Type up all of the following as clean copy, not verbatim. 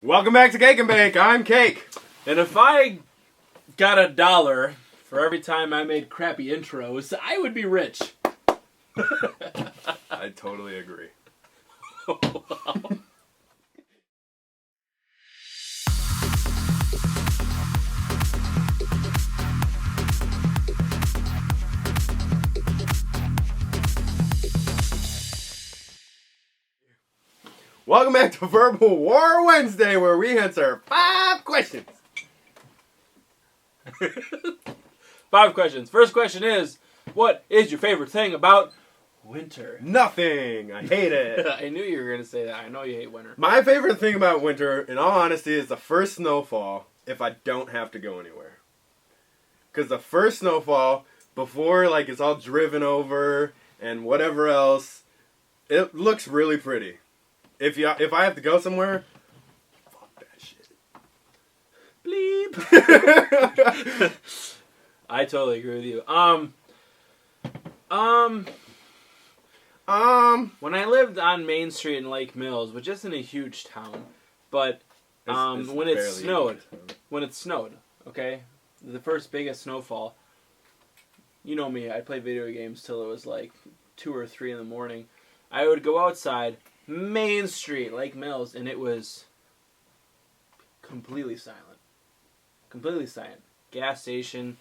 Welcome back to Cake and Bake. I'm Cake. And if I got $1 for every time I made crappy intros, I would be rich. I totally agree. Wow. Welcome back to Verbal War Wednesday, where we answer 5 questions. 5 questions. First question is, what is your favorite thing about winter? Nothing. I hate it. I knew you were going to say that. I know you hate winter. My favorite thing about winter, in all honesty, is the first snowfall if I don't have to go anywhere. Because the first snowfall, before it's all driven over and whatever else, it looks really pretty. If I have to go somewhere, fuck that shit. Bleep. I totally agree with you. When I lived on Main Street in Lake Mills, which isn't a huge town, but when it snowed, okay, the first biggest snowfall, you know me, I'd play video games till it was like 2 or 3 in the morning. I would go outside, Main Street, Lake Mills, and it was completely silent. Completely silent. Gas station,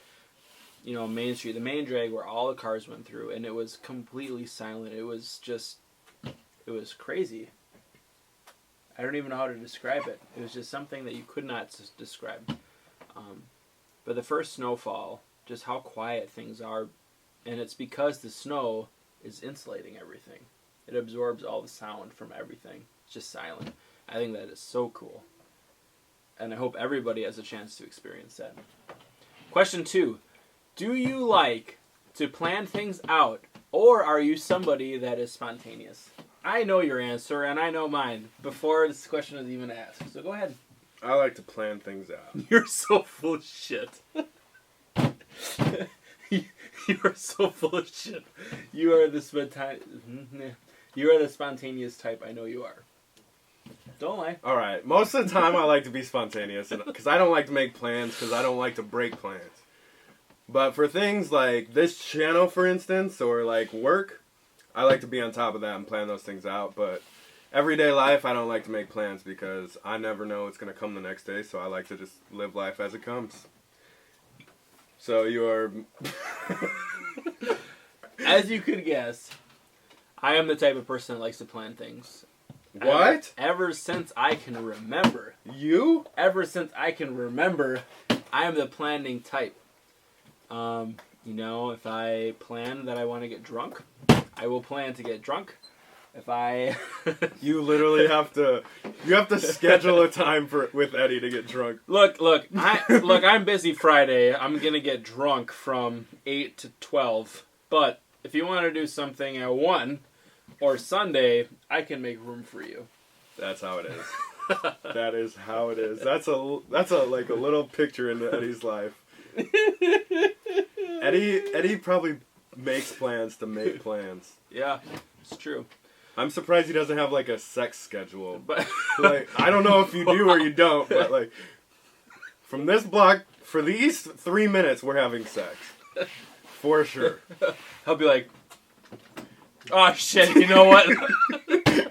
Main Street, the main drag where all the cars went through, and it was completely silent. It was crazy. I don't even know how to describe it. It was just something that you could not describe. But the first snowfall, just how quiet things are, and it's because the snow is insulating everything. It absorbs all the sound from everything. It's just silent. I think that is so cool. And I hope everybody has a chance to experience that. Question 2. Do you like to plan things out, or are you somebody that is spontaneous? I know your answer, and I know mine, before this question is even asked. So go ahead. I like to plan things out. You're so full of shit. You are so full of shit. You are the spontaneous type. I know you are. Don't lie. All right. Most of the time, I like to be spontaneous because I don't like to make plans because I don't like to break plans. But for things like this channel, for instance, or work, I like to be on top of that and plan those things out. But everyday life, I don't like to make plans because I never know what's going to come the next day. So I like to just live life as it comes. So you are... As you could guess, I am the type of person that likes to plan things. What? Ever since I can remember. You? Ever since I can remember, I am the planning type. If I plan that I want to get drunk, I will plan to get drunk. If I... You literally have to schedule a time with Eddie to get drunk. Look, I'm busy Friday. I'm going to get drunk from 8 to 12. But if you want to do something at 1 or Sunday, I can make room for you. That's how it is. That is how it is. That's a little picture into Eddie's life. Eddie probably makes plans to make plans. Yeah, it's true. I'm surprised he doesn't have a sex schedule. But I don't know if you do or you don't, but from this block for these 3 minutes we're having sex. For sure. He'll be like, oh shit, you know what?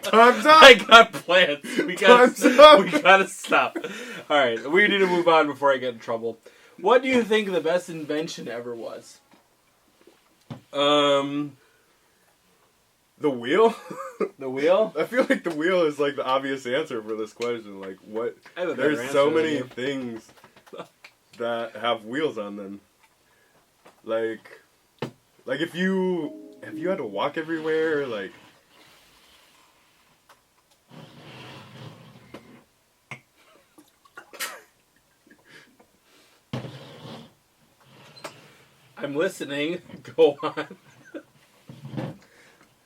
Time's up. I got plans. We gotta stop. Alright, we need to move on before I get in trouble. What do you think the best invention ever was? The wheel? The wheel? I feel like the wheel is the obvious answer for this question. What? I have a better There's so answer than many you. things that have wheels on them. If you had to walk everywhere, I'm listening. Go on.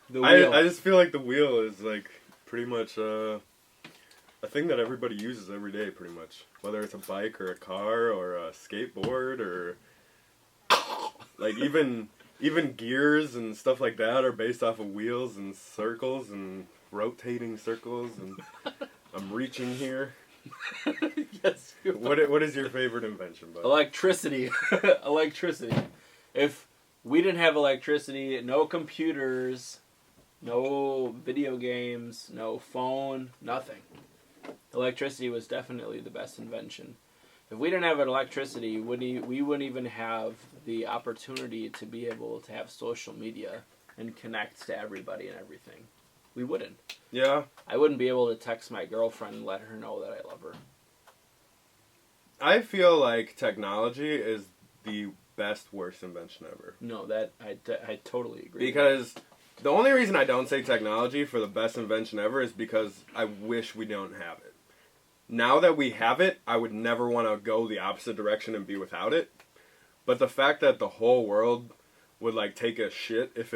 The wheel. I just feel like the wheel is pretty much a thing that everybody uses every day, pretty much. Whether it's a bike or a car or a skateboard or even gears and stuff like that are based off of wheels and circles and rotating circles and I'm reaching here. Yes. What is your favorite invention, bud? Electricity. Electricity. If we didn't have electricity, no computers, no video games, no phone, nothing. Electricity was definitely the best invention. If we didn't have electricity, we wouldn't even have the opportunity to be able to have social media and connect to everybody and everything. We wouldn't. Yeah. I wouldn't be able to text my girlfriend and let her know that I love her. I feel like technology is the best, worst invention ever. No, that I totally agree. Because the only reason I don't say technology for the best invention ever is because I wish we don't have it. Now that we have it, I would never want to go the opposite direction and be without it. But the fact that the whole world would like take a shit if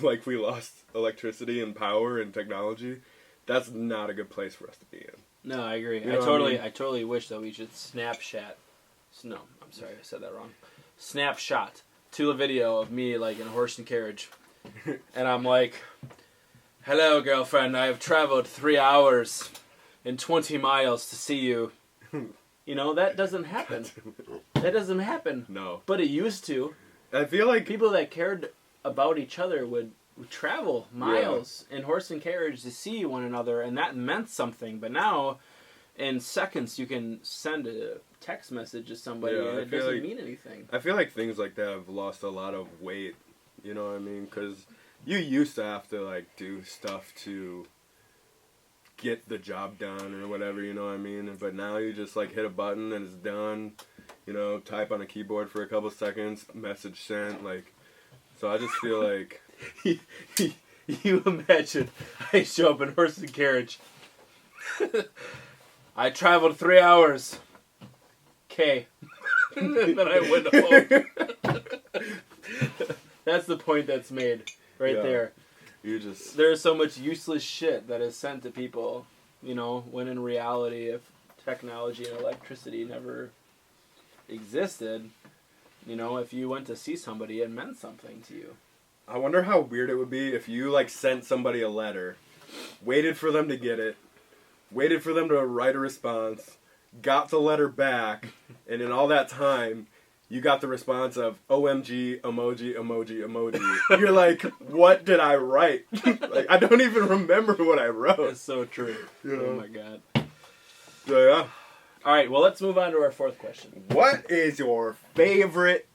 like we lost electricity and power and technology, that's not a good place for us to be in. No, I agree. You know I totally wish that we should Snapchat. No, I'm sorry, I said that wrong. Snapshot to a video of me like in a horse and carriage, and I'm like, "Hello, girlfriend. I have traveled 3 hours and 20 miles to see you." You know, that doesn't happen. That doesn't happen. No. But it used to. I feel like People that cared about each other would travel miles in horse and carriage to see one another, and that meant something. But now, in seconds, you can send a text message to somebody, and it doesn't mean anything. I feel like things like that have lost a lot of weight. You know what I mean? Because you used to have to like do stuff to get the job done or whatever, you know what I mean? But now you just like hit a button and it's done. You know, type on a keyboard for a couple seconds, message sent, like. So I just feel like you imagine I show up in horse and carriage. I traveled 3 hours. Okay. And then I went home. That's the point that's made right there. You just There's so much useless shit that is sent to people, you know, when in reality, if technology and electricity never existed, you know, if you went to see somebody, it meant something to you. I wonder how weird it would be if you like sent somebody a letter, waited for them to get it, waited for them to write a response, got the letter back, and in all that time, you got the response of OMG, emoji, emoji, emoji. You're like, what did I write? Like, I don't even remember what I wrote. That's so true. You know? Oh my god. So yeah. All right, well, let's move on to our fourth question. What is your favorite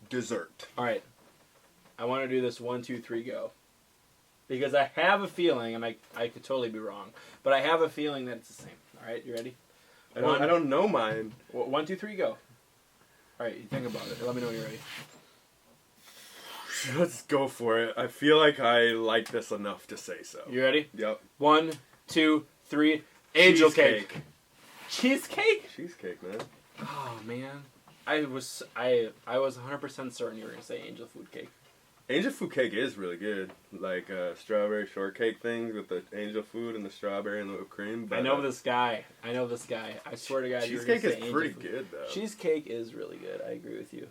dessert? All right. I want to do this 1, 2, 3, go. Because I have a feeling, and I could totally be wrong, but I have a feeling that it's the same. All right, you ready? I don't know mine. 1, 2, 3, go. All right, you think about it. Let me know when you're ready. Let's go for it. I feel like I like this enough to say so. You ready? Yep. 1, 2, 3. Angel Cheesecake. cake. Cheesecake? Cheesecake, man. Oh man, I was 100% certain you were gonna say angel food cake. Angel food cake is really good. Like strawberry shortcake things with the angel food and the strawberry and the whipped cream. But, I know this guy. I swear to God, you were gonna cheesecake say is angel pretty food. good though. Cheesecake is really good. I agree with you.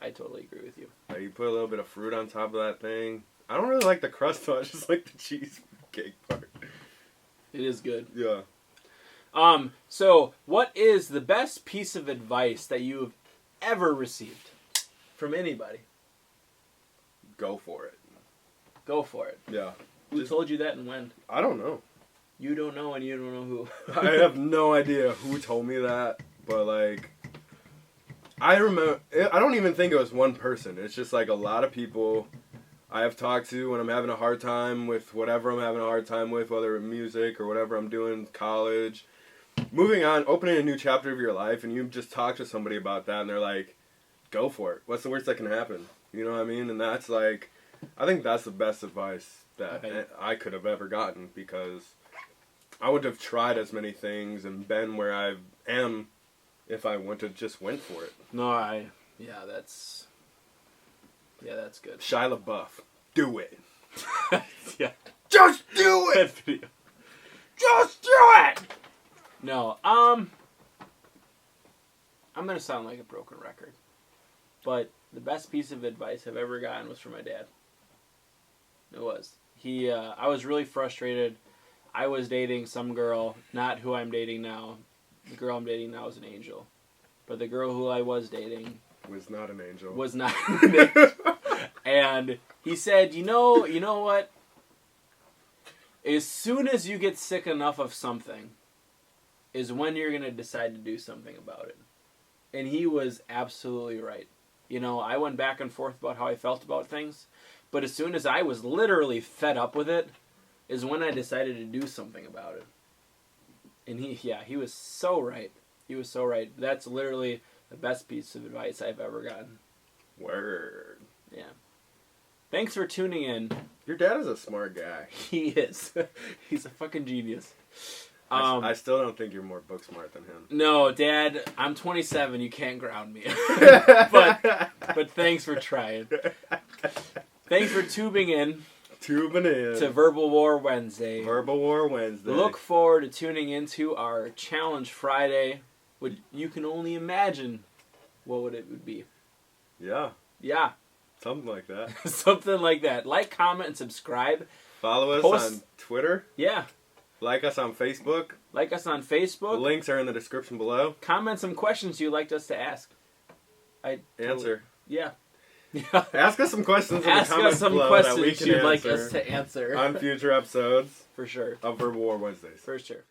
I totally agree with you. Like, you put a little bit of fruit on top of that thing. I don't really like the crust though. I just like the cheesecake part. It is good. Yeah. So what is the best piece of advice that you have ever received from anybody? Go for it. Go for it. Yeah. Who told you that and when? I don't know. You don't know and you don't know who. I have no idea who told me that, but like, I remember, I don't even think it was one person. It's just like a lot of people I have talked to when I'm having a hard time with whatever I'm having a hard time with, whether it's music or whatever I'm doing in college. Moving on, opening a new chapter of your life, and you just talk to somebody about that, and they're like, go for it. What's the worst that can happen? You know what I mean? And that's like, I think that's the best advice that I could have ever gotten, because I wouldn't have tried as many things and been where I am if I wouldn't have just went for it. No, that's good. Shia LaBeouf, do it. Yeah. Just do it! That video. Just do it! No, I'm gonna sound like a broken record, but the best piece of advice I've ever gotten was from my dad. It was. I was really frustrated. I was dating some girl, not who I'm dating now, the girl I'm dating now is an angel. But the girl who I was dating Was not an angel. was not an angel. And he said, you know what? As soon as you get sick enough of something is when you're going to decide to do something about it. And he was absolutely right. You know, I went back and forth about how I felt about things. But as soon as I was literally fed up with it is when I decided to do something about it. And he was so right. He was so right. That's literally the best piece of advice I've ever gotten. Word. Yeah. Thanks for tuning in. Your dad is a smart guy. He is. He's a fucking genius. I still don't think you're more book smart than him. No, Dad, I'm 27. You can't ground me. but thanks for trying. Thanks for tubing in. To Verbal War Wednesday. Verbal War Wednesday. Look forward to tuning into our Challenge Friday. Which you can only imagine what it would be. Yeah. Yeah. Something like that. Something like that. Like, comment, and subscribe. Follow us on Twitter. Yeah. Like us on Facebook. Like us on Facebook. The links are in the description below. Comment some questions you'd like us to ask. Answer. Yeah. Ask us some questions in the comments below. Ask us some questions you'd like us to answer. On future episodes. For sure. Of Verbal War Wednesdays. For sure.